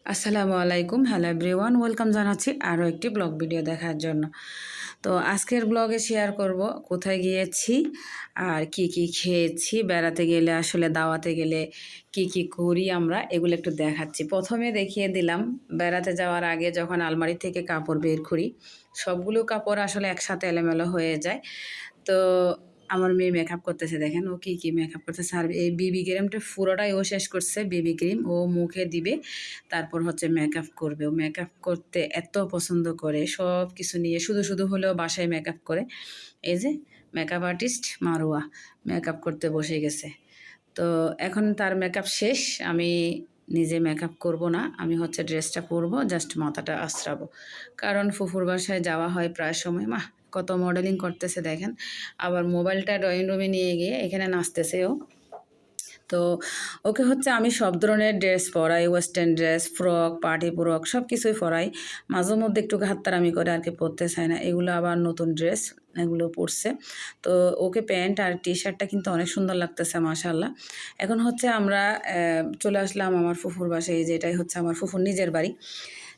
আসসালামু আলাইকুম, hello everyone, welcome জানাচ্ছি আরও একটি ব্লগ ভিডিও দেখার জন্য। তো আজকের ব্লগে শেয়ার করব কোথায় গিয়েছি আর কি কি খেয়েছি, বেড়াতে গেলে আসলে দাওয়াতে গেলে কি কি করি আমরা, এগুলো একটু দেখাচ্ছি। প্রথমে দেখিয়ে দিলাম বেড়াতে যাওয়ার আগে যখন আলমারি থেকে কাপড় বের করি, সবগুলো কাপড় আসলে একসাথে এলোমেলো হয়ে যায়। তো আমার মেয়ে মেকআপ করতেছে, দেখেন ও কি কি মেকআপ করতেছে। আর এই বিবি ক্রিমটা পুরোটাই ও শেষ করছে। বিবি ক্রিম ও মুখে দিবে, তারপর হচ্ছে মেকআপ করবে। ও মেকআপ করতে এত পছন্দ করে, সব কিছু নিয়ে শুধু শুধু হলেও বাসায় মেকআপ করে। এই যে মেকআপ আর্টিস্ট মারুয়া মেকআপ করতে বসে গেছে। তো এখন তার মেকআপ শেষ, আমি নিজে মেকআপ করব না, আমি হচ্ছে ড্রেসটা পরবো, জাস্ট মাথাটা আশ্রাবো। কারণ ফুফুর বাসায় যাওয়া হয় প্রায় সময়। কত মডেলিং করতেছে দেখেন। আবার মোবাইলটা ড্রয়িং রুমে নিয়ে গিয়ে এখানে নাচতেছে ও। তো ওকে হচ্ছে আমি সব ধরনের ড্রেস পরাই, western dress, frock, party frock সব কিছুই পরাই। মাঝে মধ্যে একটু হাততারামি করে আর কি, পরতে চায় না। এগুলো আবার নতুন ড্রেস, এগুলো পরছে। তো ওকে প্যান্ট আর টি শার্টটা কিন্তু অনেক সুন্দর লাগতেছে মাশাআল্লাহ। এখন হচ্ছে আমরা চলে আসলাম আমার ফুফুর বাসায়, যেটাই হচ্ছে আমার ফুফুর নিজের বাড়ি।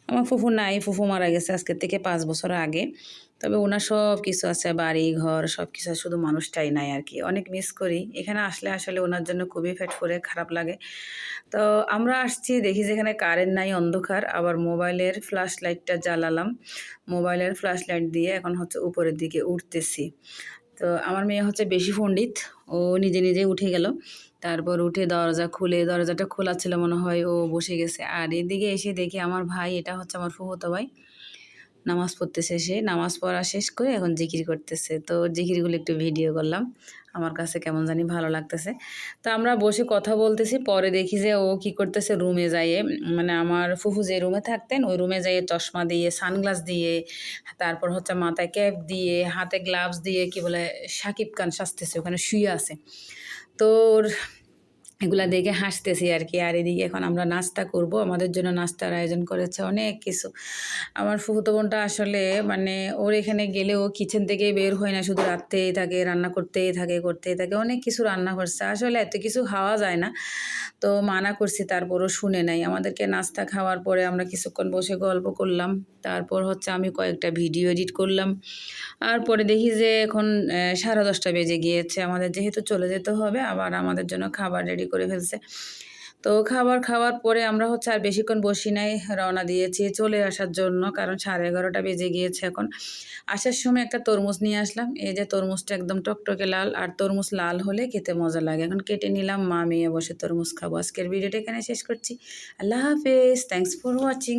আমার ফুফু নাই, ফুফু মারা গেছে আজকে থেকে 5 বছর আগে। তবে ওনার সব কিছু আছে, বাড়ি ঘর সব কিছু, শুধু মানুষটাই নাই আর কি। অনেক মিস করি এখানে আসলে, আসলে ওনার জন্য খুবই ফেট করে খারাপ লাগে। তো আমরা আসছি, দেখি যেখানে কারেন্ট নাই, অন্ধকার। আবার মোবাইলের ফ্ল্যাশ লাইটটা জ্বালালাম, মোবাইলের ফ্ল্যাশ লাইট দিয়ে এখন হচ্ছে উপরের দিকে উঠতেছি। তো আমার মেয়ে হচ্ছে বেশি পণ্ডিত, ও নিজে নিজে উঠে গেল। তারপর উঠে দরজা খুলে, দরজাটা খোলা ছিল মনে হয়, ও বসে গেছে। আর এদিকে এসে দেখি আমার ভাই, এটা হচ্ছে আমার ফুফুতো ভাই, নামাজ পড়তেছে। সে নামাজ পড়া শেষ করে এখন জিকির করতেছে। তো জিকিরগুলো একটু ভিডিও করলাম, আমার কাছে কেমন জানি ভালো লাগতেছে। তো আমরা বসে কথা বলতেছি, পরে দেখি যে ও কি করতেছে, রুমে যাইয়ে, মানে আমার ফুফু যে রুমে থাকতেন ওই রুমে যাইয়ে চশমা দিয়ে, সানগ্লাস দিয়ে, তারপর হচ্ছে মাথায় ক্যাপ দিয়ে, হাতে গ্লাভস দিয়ে, কি বলে, সাকিব খান সাজতেছে, ওখানে শুয়ে আছে। তো ওর এগুলা দেখে হাসতেছি আর কি। আর এদিকে এখন আমরা নাস্তা করব, আমাদের জন্য নাস্তার আয়োজন করেছে অনেক কিছু। আমার ফুফুতো বোনটা আসলে, মানে ওর এখানে গেলেও কিচেন থেকে বের হয় না, শুধু রাখতেই থাকে, রান্না করতেই থাকে, করতেই থাকে। অনেক কিছু রান্না করছে, আসলে এত কিছু খাওয়া যায় না। তো মানা করছি, তারপরও শুনে নাই। আমাদেরকে নাস্তা খাওয়ার পরে আমরা কিছুক্ষণ বসে গল্প করলাম। তারপর হচ্ছে আমি কয়েকটা ভিডিও এডিট করলাম। আর পরে দেখি যে এখন 10:30 বেজে গিয়েছে। আমাদের যেহেতু চলে যেতে হবে, আবার আমাদের জন্য খাবার রেডি করে ফেলছে। তো খাবার খাওয়ার পরে আমরা হচ্ছে আর বেশিক্ষণ বসি নাই, রওনা দিয়েছি চলে আসার জন্য। কারণ 11:30 বেজে গিয়েছে এখন। আসার সময় একটা তরমুজ নিয়ে আসলাম। এই যে তরমুজটা একদম টকটকে লাল, আর তরমুজ লাল হলে খেতে মজা লাগে। এখন কেটে নিলাম, মা মেয়ে বসে তরমুজ খাবো। আজকের ভিডিওটা এখানে শেষ করছি। আল্লাহ হাফেজ, থ্যাংকস ফর ওয়াচিং।